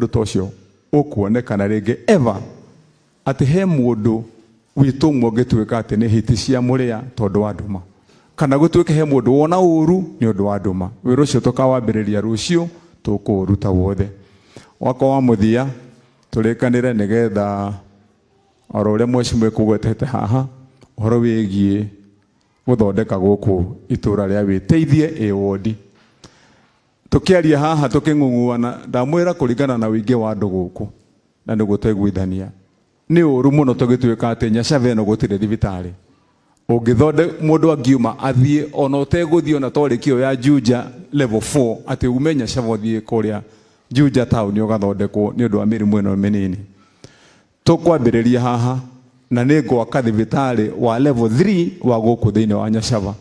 undu tocio ukuonekana ringi ever ati he mundu witu mwongituika ati ni hiti cia muria tondu wa nduma kana gutuike he mundu wona uru ni undu wa nduma wira ucio tukawambiriria rucio tukuruta wothe wako wa muthia tulikanire nigetha oro uria mweshimwe kugwetete haha horo wigie guthondeka guku itura ria witeithie ewodi tukiaria haha tuking'ung'uana ndamwira kuringana na wingi wa andu guku na niguo twiguithania ni uru muno tugituika ati Nyacava ino gutire thibitari ungithonde mundu angiuma athie ona uteguthio na torikio ya Juja level 4 ati ume Nyacava uthie kuria Juja town ugathondekwo ni undu wa mirimu ino minini tukwambiriria haha na ningwaka thibitari wa level 3 wa guku thiini wa Nyacava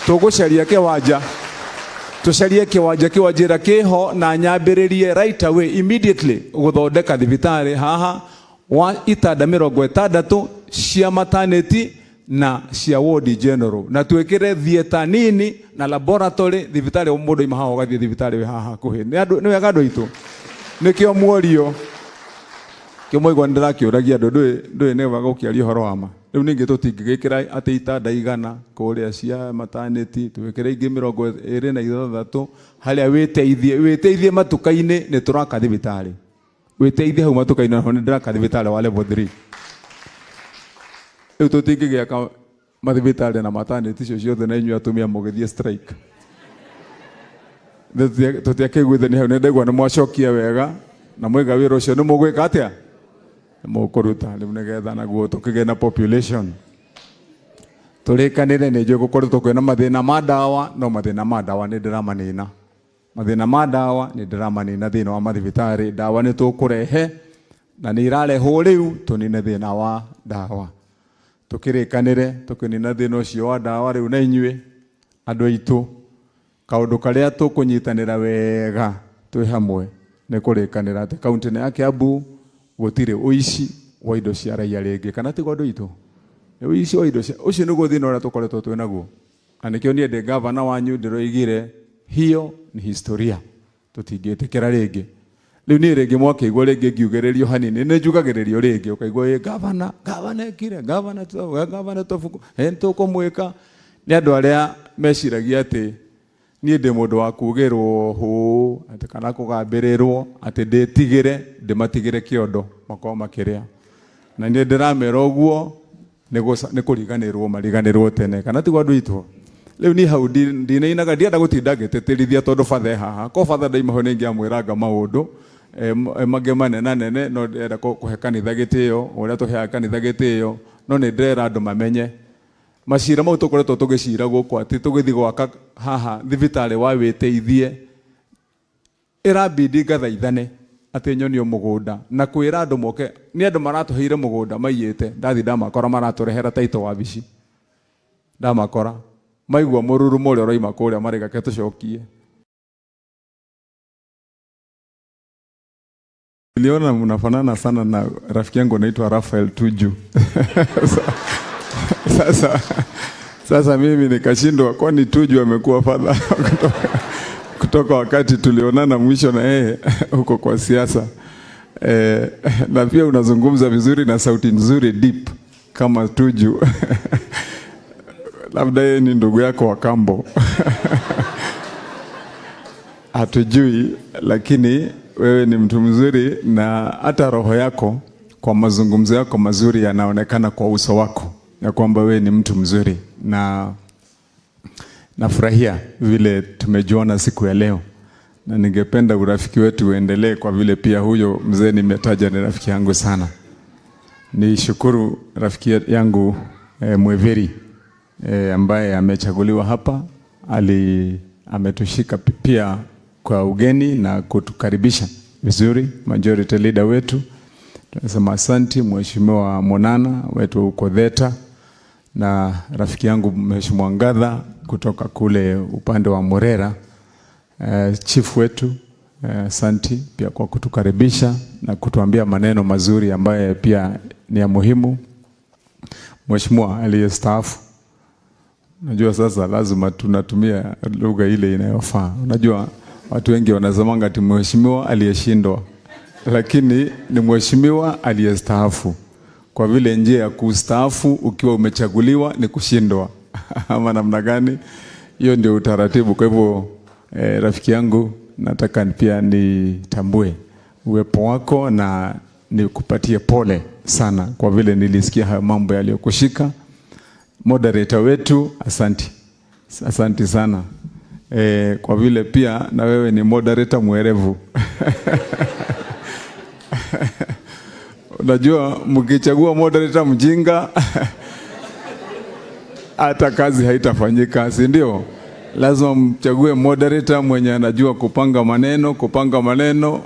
tugucaria kiwanja tucarie kiwanja kiho na nyambiririe right away immediately guthondeka thibitari haha wa itanda 60 cia maternity na cia ward general na twekire theater nini na laboratory thibitari mundu ima haho gathie thibitari we haha kuhi ni wega andu itu nikio muorio kimoigwa ndirakiuragia andu ndui ne waga ukiaria horo wama riu ningi tutingigikira ati itanda igana kuria cia maternity twekire ingi 26 haria witeithie matukaini ni turaka thibitari witeithie hau matukaini ho ndiraka thibitari wa level 3 riu tutingigiaka mathibitari na maternity cio ciothe na inyu atumia mugithie strike tutiakiguithania hau nindegwa ni mwacokia wega na mwiga wira ucio ni mugwika atia mukuruta riu nigetha naguo tukigena na population tulikanire ni njui gukorwo tukwina mathina ma dawa no mathina ma dawa ni ndiramanina mathina ma dawa ni ndiramanina thina wa mathibitari dawa ni tukurehe na ni irarehwo riu tunine thina wa dawa tukirikanire tukinina thina ucio wa dawa riu na inyue andu aitu kaundu karia tukunyitanira wega twi hamwe ni kurikanira ati kaunti ya Kiambu gutire uici wa indo cia raia ringi kana ti gwandu itu uici wa indo cia ucio niguo thina uria tukoretwo twi naguo anikio nie de governor wanyu ndiroigire hiyo ni historia tutingitikira ringi riu ni ringi mwakigwa ringi ngiugiririo hanini ni njugagiririo ringi ukaigwa governor ekire governor tofuku tukumwika ni andu aria meciragia ati nie ndi mundu wa kugirwo hu ati kana kugambirirwo ati nditigire ndimatigire kiondo makao makiria na nie ndiramera uguo ni kuriganirwo mariganirwo tene kana ti gwandu itu riu ni hau ndinainaga ndienda gutinda ngitetirithia tondu fathe haha ko fathe ndaima ho ningi amwiranga maundu mage manene no ndenda kuhe kanitha gitio uria tuheaga kanitha gitio no ni ndera andu mamenye macira mau tukoretwo tugicira guku ati tugithi gwaka haha thibitari wa witeithie irabidi gathaithane ati nyonio mugunda na kwira andu moke ni andu maratuheire mugunda maiyete ndathi ndamakora maraturehera taito wa bici ndamakora maigwa mururu muria roima kuria marigake tucokie niliona mnafanana sana na rafiki yangu anaitwa Rafael Tuju Sasa mimi nikashindwa kwani Tuju amekuwa father kutoka wakati tulionana mwisho na yeye huko kwa siasa. Na pia unazungumza vizuri na sauti nzuri deep kama Tuju. Labda yeye ni ndugu yako wa kambo. Hatujui, lakini wewe ni mtu mzuri na hata roho yako kwa mazungumzo yako mazuri yanaonekana kwa uso wako ya kwamba wewe ni mtu mzuri na nafurahia vile tumejuana siku ya leo na ningependa urafiki wetu uendelee kwa vile pia huyo mzee nimetaja ni rafiki yangu sana. Nishukuru rafiki yangu Mweveri ambaye amechaguliwa hapa, ametushika pia kwa ugeni na kutukaribisha vizuri, majority leader wetu. Tunasema asante Mheshimiwa Monana wetu uko Theta na rafiki yangu Mheshimiwa Ngatha kutoka kule upande wa Murera, chief wetu asante pia kwa kutukaribisha na kutuambia maneno mazuri ambaye pia ni ya muhimu. Mheshimiwa aliyestaafu, najua sasa lazima tunatumia lugha ile inayofaa. Unajua watu wengi wanazamanga ati mheshimiwa aliyeshindwa. lakini ni mheshimiwa aliyestaafu. Kwa vile njia ya kustaafu ukiwa umechaguliwa ni kushindwa ama namna gani? Hiyo ndio utaratibu. Kwa hivyo rafiki yangu, nataka pia nitambue uwepo wako na nikupatie pole sana kwa vile nilisikia hayo mambo yaliyokushika. Moderator wetu, asante sana. Kwa vile pia na wewe ni moderator mwerevu. Unajua mkichagua moderator mjinga hata kazi haitafanyika, si ndio? Lazima mchague moderator mwenye anajua kupanga maneno,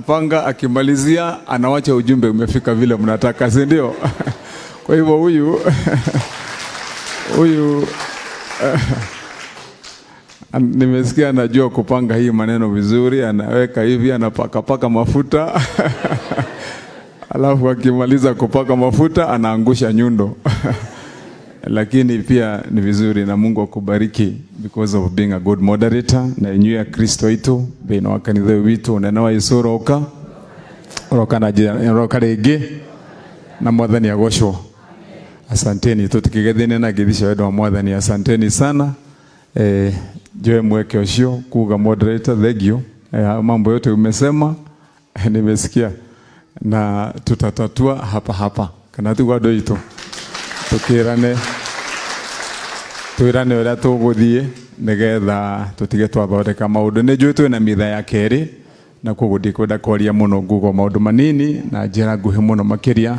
panga, akimalizia anawacha ujumbe umefika vile mnataka, si ndio? Kwa hivyo huyu nimesikia anajua kupanga hii maneno vizuri, anaweka hivi, anapaka mafuta alafu akimaliza kupaka mafuta anaangusha nyundo. Lakini pia ni vizuri na Mungu akubariki because of being a good moderator. Na inyuĩ ya Kristo itu thĩinĩ wa kanitha witũ nene wa Yesu roka rĩngĩ na Mwathani agocwo. Asanteni, tutikigethene na githisha wendo wa Mwathani. Asanteni sana. Joe mweke ucio kuga moderator, thank you. Mambo yote umesema nimesikia na tutatatua hapa kana tu gwado itu tukirane uria tuguthie nigetha tutige twathondeka maundu. Ni njui twina mitha ya keri na koguo ndikwenda kwaria muno, ngugo maundu manini na njira nguhi muno makiria.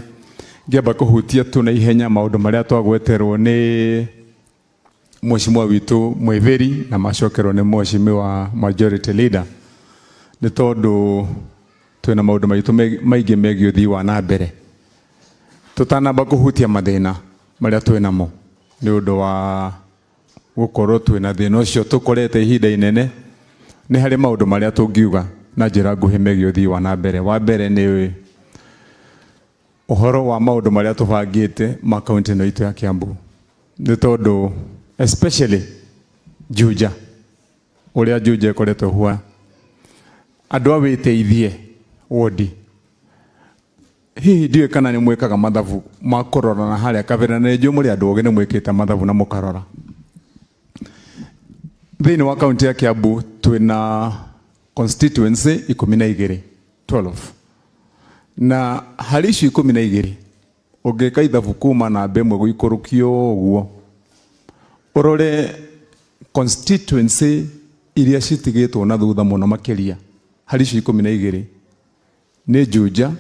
Ngiamba kuhutia tu na ihenya maundu maria twagweterwo ni mheshimiwa witu Mwitheri na macokerwo ni mheshimiwa majority leader. Ni tondu twina maundu maitu maingi megie uthii wa na mbere. Tutanamba kuhutia mathina maria twinamo ni undu wa gukorwo twina thina ucio tukorete ihinda inene. Ni hari maundu maria tungiuga na njira nguhi megie uthii wa na mbere. Wa mbere ni uhoro wa maundu maria tubangite ma kaunti no itu ya Kiambu. Ni tondu especially Juja uria Juja ikoretwo hua andu awiteithie wodi. Hihi ndiwe kana ni mwekaga mathabu ma kurora na haria kabira na njũ muri andu oge ni mwekite mathabu na mukarora. Thĩinĩ wa kaunti ya Kiambu twina constituency 12 na hari icio 12 ungika ithabu kuma na mbemwe guikurukio uguo urore constituency iria citigitwo na thutha muno makiria hari icio 12 ni Juja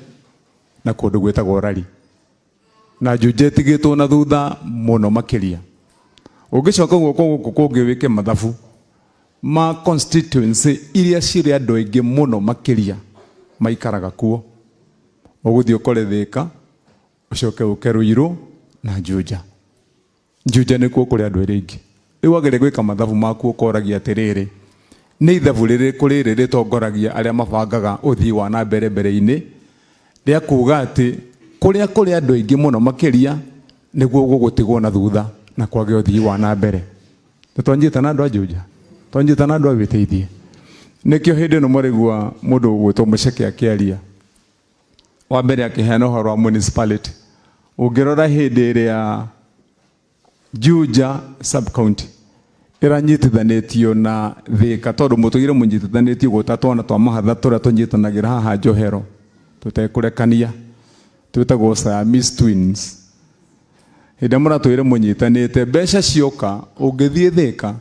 na kundu gwetagwo Rari, na Juja itigitwo na thutha muno makiria. Ungicoka guko kungi wike mathabu ma constituency iria ciri andu aingi muno makiria maikaraga kuo, uguthio kore Thika, ucoke uke Ruiru na Juja. Juja ni kuo kuri andu aingi. Riu agere gwika mathabu maku ukoragia atiriri ni ithabu riri ritongoragia aria mabangaga uthii wa na mbere mbere-ini ria kuga ati kuri andu aingi muno makiria niguo gugutigwo na thutha na kwage uthii wa na mbere. Tutwanjita na andu a Juja, twanjita na andu awiteithie. Nikio hindi no marigwa mundu gwitwo Muceke akiaria wa mbere akiheana uhoro wa municipality. Ungirora hindi iria Juja sub county iranyitithanitio na Thika, tondu mutugire munyitithanitio gutatwana twa mahatha turia tunyitanagira haha Njohero tutekurekania twitagwo Siamese twins. Hĩndĩ mũra twĩre mũnyitanĩte mbeca cioka ũngĩthiĩ Thika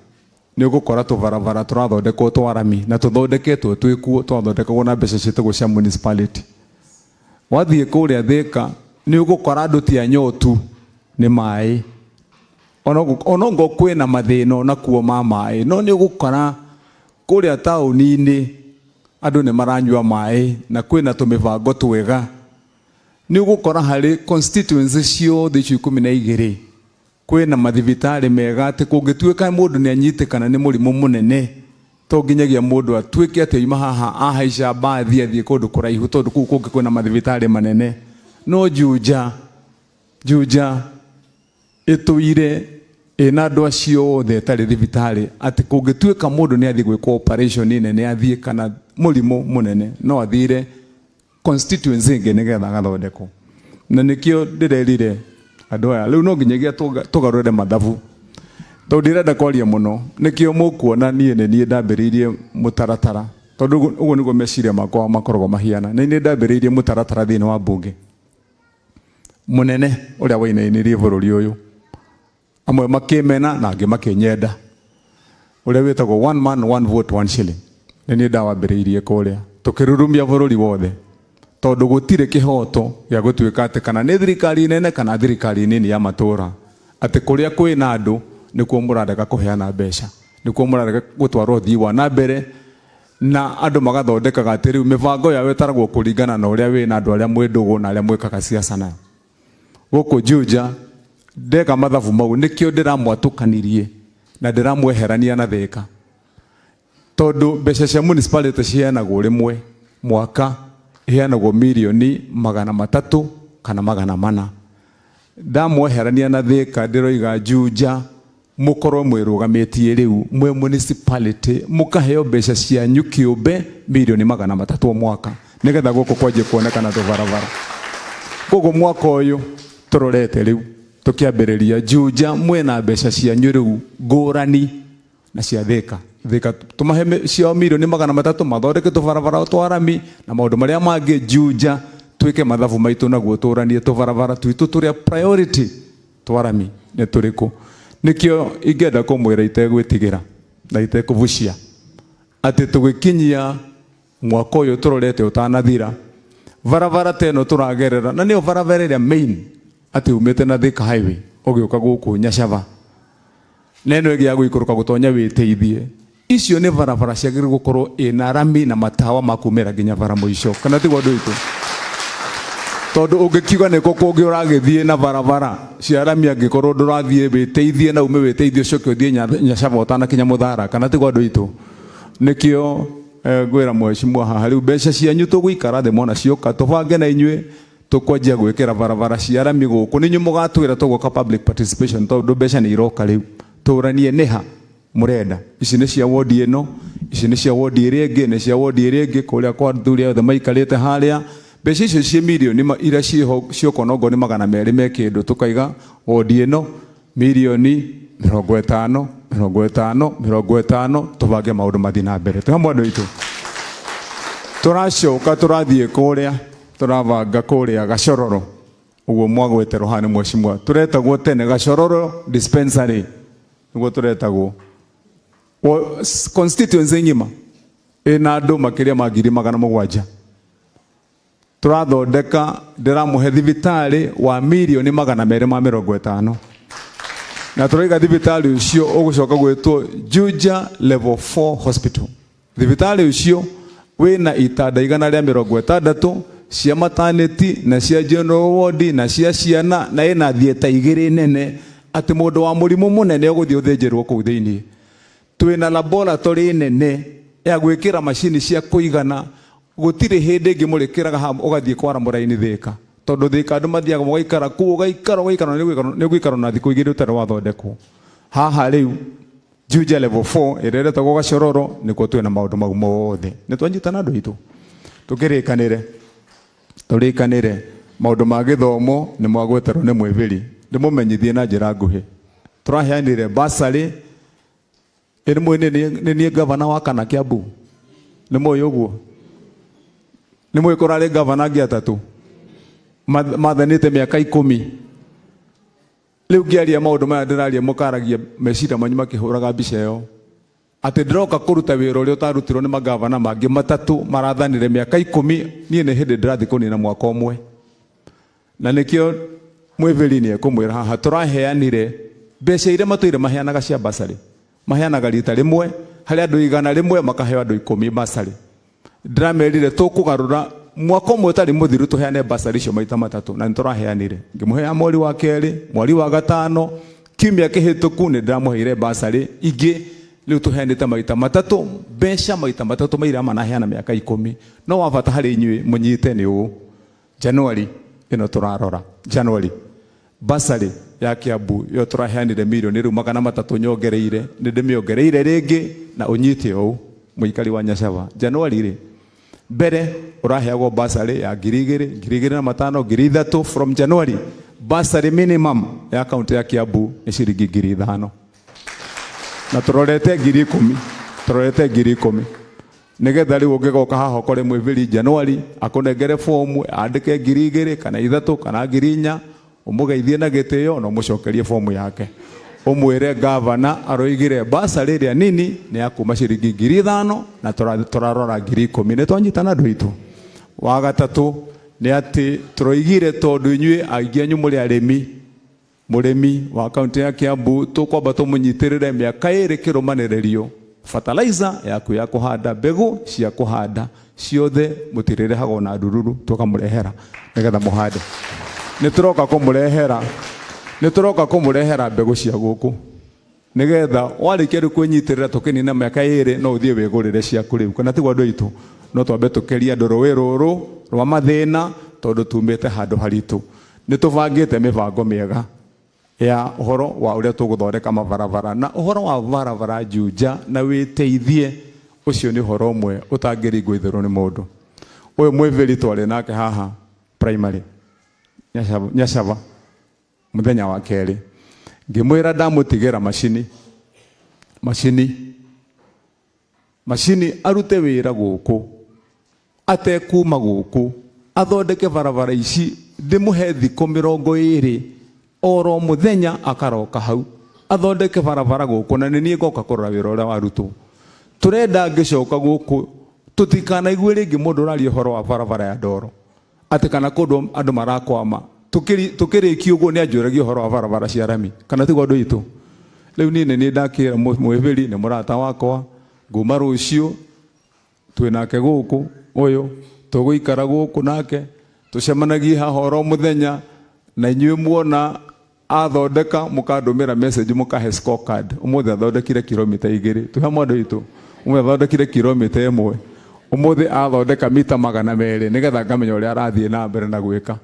nĩ ũgũkora tũbarabara tũrathondekwo twa rami na tũthondeketwo twĩkuo twathondekagwo na mbeca ciĩtagwo cia municipality. Wathiĩ kũrĩa Thika nĩ ũgũkora andũ ti anyotu nĩ maĩ, onongo kwĩna mathĩna na kuo ma maĩ, no nĩ ũgũkora kũrĩa taũni-inĩ andũ nĩ maranyua maĩ na kwĩna tũmĩbango twega. Ni ugukora hari constituency ciothe icio 12 kwina mathibitari mega ati kungituika mundu ni anyitikana ni murimu munene to nginyagia mundu atuike ati ima haha ahaica bathi athie kundu kuraihu tondu kuu kungi kwina mathibitari manene. No Juja ituire ina andu acio othe tari thibitari ati kungituika mundu ni athie gwika operation nene athie kana murimu munene no athire constituency ingi nigetha gathondeko na nikio ndirerire andu aya riu no nginyagia tugarure mathabu to ndirenda kwaria muno nikio mukuona nie nie ndambiriirie mutaratara tondu uguo niguo meciria makwa makoragwo mahiana na ni ndambiriirie mutaratara thini wa bunge munene uria wainainirie bururi uyu amwe makimena na angi makinyenda uria witagwo one man one vote one shilling ni ndawambiriirie kuria tukirurumia bururi wothe tondu gutire kihoto ya gutuika ati kana ni thirikari nene kana thirikari nini ya matura ati kuria kwina andu nikuo murareka kuheana mbeca nikuo murareka gutwara uthii wa na mbere na andu magathondekaga ati riu mibango ya wetaragwo kuringana na uria wina andu aria mwindugu na aria mwikaga siasa nayo guku Juja ndeka mathabu mau nikio ndiramwatukanirie na ndiramweherania na Thika tondu mbeca cia municipality ciheanagwo rimwe mwaka iheanagwo milioni 300 kana 400 ndamweherania na Thika ndiroiga Juja mukorwo mwirugamitie riu mwe municipality mukaheo mbeca cia nyukiumbe milioni 300 mwaka nigetha guku kwanjie kuonekana tubarabara gugu mwaka uyu turorete riu tukiambiriria Juja mwena mbeca cia nyuriu ngurani na cia Thika tumahe cia milioni 300 mathondeke tubarabara twarami na maundu maria mangi Juja twike mathabu maitu naguo turanie tubarabara twitu turia priority twarami ne turiku nikio ingenda kumwira itegwitigira na itekuvucia ati tugikinyia mwaka uyu turorete utanathira barabara teno turagerera na nio barabara ya main ati umete na Thika highway ugiuka guku Nyacava neno igi ya guikuruka gutonya witeithie icio ni barabara ciagire gukorwo ina rami na matawa makumera nginya bara muico kana ti gwandu itu tondu ungikiuga niko kungi uragithie na barabara cia rami angikorwo ndurathie witeithie na ume witeithie ucoke uthie Nyacava utanakinya Muthara kana ti gwandu itu nikio gwira mweshimwa haha riu mbeca cianyu tuguikara thimo na cioka tubange na inyue tukwanjia gwikira barabara cia rami guku ninyu mugatwira tugoka public participation tondu mbeca ni iroka riu turanie niha murenda ici ni cia ward ino ici ni cia ward iria ingi ni cia ward iria ingi kuria kwa thuri othe maikarite haria mbeca icio cia milioni ira cioka nogo ni 200 me kindu tukaiga ward ino milioni 50 tubange maundu mathi na mbere tuhamwe andu itu turacoka turathie kuria turabanga kuria Gacororo uguo mwagweterwo hane mweshimwa turetagwo tene Gacororo dispensary niguo turetagwo constituency ngima ina andu makiria ma 700 turathondeka ndiramuhe thibitari wa milioni 250 na turaiga thibitari ucio ugucoka gwetwo Juja level 4 hospital thibitari ucio wina itanda 160 cia maternity na cia general ward na cia ciana na ina thieta igiri nene ati mundu wa murimu munene uguthie uthenjerwo kuu thiini twina laboratory nene ya gwikira machine cia kuigana gutire hindi ngi murikiraga ha ugathie kwara muraini Thika tondu Thika andu mathiaga mugaikara ku ugaikara ni gwikara na thiku igiri utare wathondekwo haha riu Juja level 4 irereta go Gacororo nikuo twina maundu mau mothe ni twanyitana andu itu turikanire maundu ma githomo ni mwagweterwo ni mwiviri ndimumenyithie na njira nguhi turaheanire basari ni nie gavana wa kana Kiambu ni moyo guo ni moyo korale gavana ngi atatu mathanite miaka 10 riu ngiaria maundu maya ndiraria mukaragia mecira manyu makihuraga mbica yo ati ndiroka kuruta wira uria utarutirwo ni magavana mangi matatu marathanire miaka 10 nie ni hindi ndirathi kunina mwaka umwe na nikio mwiviri ni ekumwira haha turaheanire mbeca iria matoire maheanaga cia basari maheanaga rita rimwe hari andu 100 makaheo andu 10 basari ndiramerire tukugarura mwaka umwe tari muthiru tuheane basari cio maita matatu na nituraheanire ngimuhea mweri wa keri mweri wa gatano kiumia kihituku ni ndiramuheire basari ingi riu tuheanite maita matatu mbeca maita matatu maira manaheana miaka 10 no wabata hari inyue munyite ni u January ino turarora January basari ya Kiambu yo turaheanire milioni riu 300 nyongereire ni ndimiongereire ringi na unyite u muikari wa Nyacava January ri Mbere uraheagwo basari ya 2,000, 2,500, 3,000 from January. Basari minimum ya kaunti ya Kiambu ni shilingi 5,000. Na turorete 10,000, turorete 10,000. Nigetha riu ungigoka haha ukore mwiviri January akunengere fomu andike 2,000 kana 3 kana 4,000 umugeithie na gitio no mucokerie fomu yake. Umwire gavana aroigire basari ria nini ni akuma shilingi 5,000 na turarora 10,000 ni twanyitana nduitu. Wa gatatu ni ati turoigire tondu inyui aingi anyu muri arimi, murimi wa kaunti ya Kiambu tukwamba tumunyitirire miaka 2 kirumanirerio fertilizer yaku ya kuhanda, mbegu cia kuhanda ciothe mutirire hago na ndururu tukamurehera nigetha muhande. Nituroka kumurehera mbegu cia guku nigetha warikia ri kwinyitirira tukinina miaka 2 no uthie wigurire ciaku riu kana tigwa andu aitu no twambe tukeria andu rũĩ rũrũ rwa mathĩna tondu tumite handu haritu. Nitubangite mibango miega ya uhoro wa uria tuguthondeka mabarabara na uhoro wa barabara Juja na witeithie ucio ni uhoro umwe utangiringwo ithiru ni mundu. Uyu mwiviri twari nake haha primary Nyacaba muthenya wa keri ngimwira ndamutigira mashini arute wira guku atekuma guku athondeke barabara ici ndimuhe thikũ 20 oro muthenya akaroka hau athondeke barabara guku na nini ngoka kurora wira uria warutwo. Turenda ngicoka guku tutikanaigwe ringi mundu uraria uhoro wa barabara ya Ndoro ati kana kundu andu marakwama tukiriki uguo ni anjuragia uhoro wa barabara cia rami kana tigwa andu itu. Riu ni ndakira mwiviri ni murata wakwa nguma rucio twinake guku uyu tuguikara guku nake tucemanagie haha oro muthenya na inyuĩ muona athondeka mukandumira message mukahe scorecard. Umuthi athondekire kilomita 2 tuhe mwandu itu umwe athondekire kilomita 1 umuthi athondeka mita 200 nigetha ngamenya uria arathie na mbere na gwika.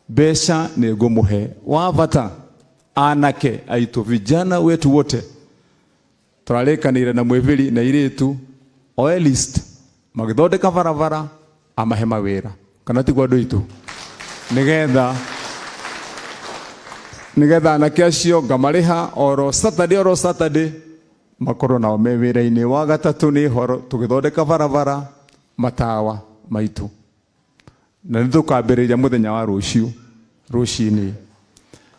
Mbeca ni ngumuhe wa bata anake aitu vijana wetu wote turarikanire na mwiviri na iritu o at least magithondeka barabara amahe mawira kana tigwa andu itu nigetha anake acio ngamariha oro Saturday makorwo nao me wira-ini. Wa gatatu ni horo tugithondeka barabara matawa maitu na nithukambiriria muthenya wa ruciini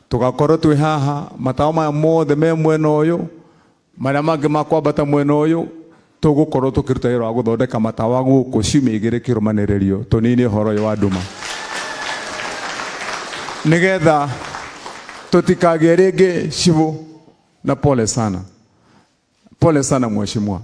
tugakorwo twi haha matawa maya mothe me mwena uyu maria mangi makwambata mwena uyu tugukorwo tukiruta wira wa guthondeka matawa guku ciumia 2 kirumanirerio tunini horo uyu wa nduma nigetha tutikagie ringi cibu. Na pole sana mheshimiwa.